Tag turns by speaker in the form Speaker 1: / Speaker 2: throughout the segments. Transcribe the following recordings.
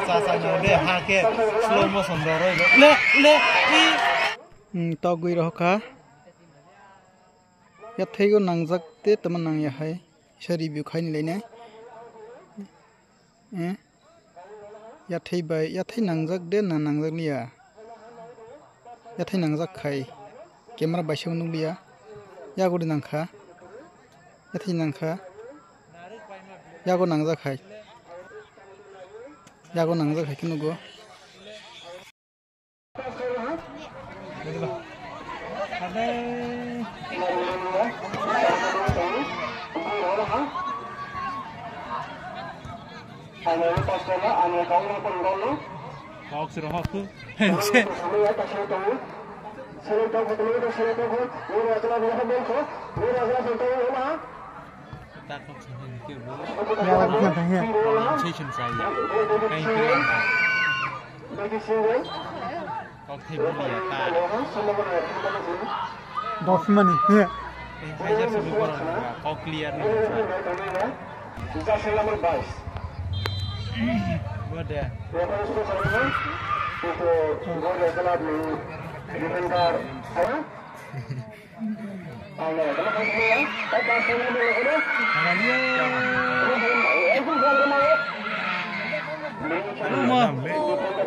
Speaker 1: Sasa ngode hake slow motion doro le le to gui roka ya theigo nangjak te taman nang ya hai sa review khai ni leine ya thei bai ya thei nangjak de na nangjak liya ya thei nangjak khai camera bai sung nulia ya godi nangkha ya thei nangkha ya go nangjak khai 야고 낭자 갈게 누구?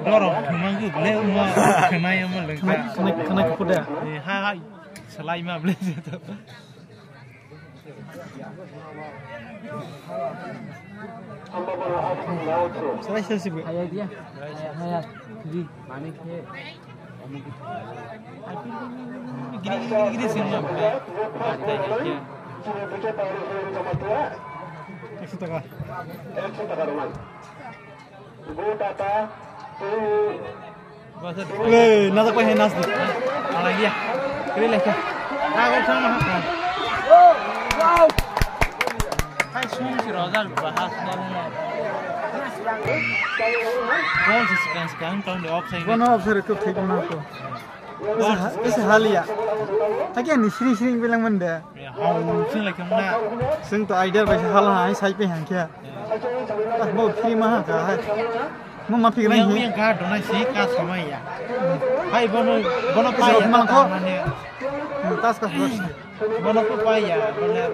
Speaker 1: Dorong, manggu beli umah kena yang melengkap. Kena kuda. Hai, selai mah beli itu. Selai sih bu. Ayah dia. Ayah. Di mana ke? Gini sih mah beli. Ada dia. 100 টাকা 100 টাকা Roman le nada pa henas di ala dia kiri leka agak sama wow hai sum si rozal bahas na कौन C sequence का हम town of side one of side को ठीक ना को इस हालिया ताकि निश्री श्री बिलंग मंदे हाउ सिंग लाइक ना सिंग तो आइडिया वैसे हाला हाई साइड पे हैं क्या वो फ्री में का है mo ma pig nai yang ga do na si ka samai ya hai bono pa ya mane tas ka bono pa ya bono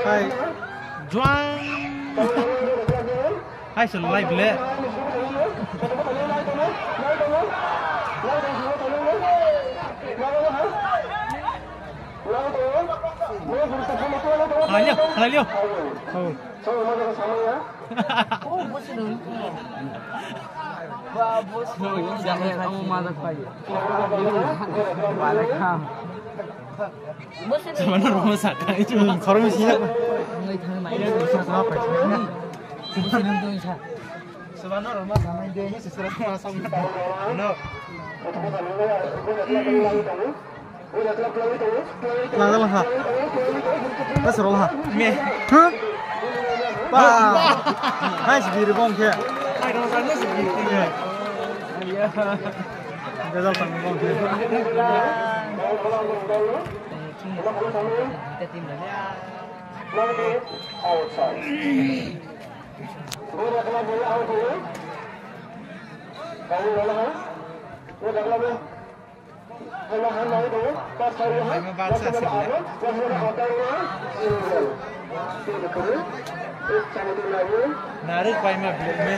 Speaker 1: hai juang hai so live le Halio. Oh. Oh, bos ini. Wah, bos. Jangan kamu masak pagi. Balik ham. Bos ini. Sebenarnya rumah sakit itu. Kalau misalnya. Nggak tahu mainnya bisa apa sih? Bos ini tuh bisa. Sebenarnya rumah sama dia ini sesuatu masak. No. Nada lah. Pasal lah. Me. Hah? Bah. Hai segini bong ke. Hai dong sana segini. Iya. Gagal kan bong ke. Kita tim dah. Lagi outside. Bola bola out dulu. Kau bola. Bola bola. Narik paima beli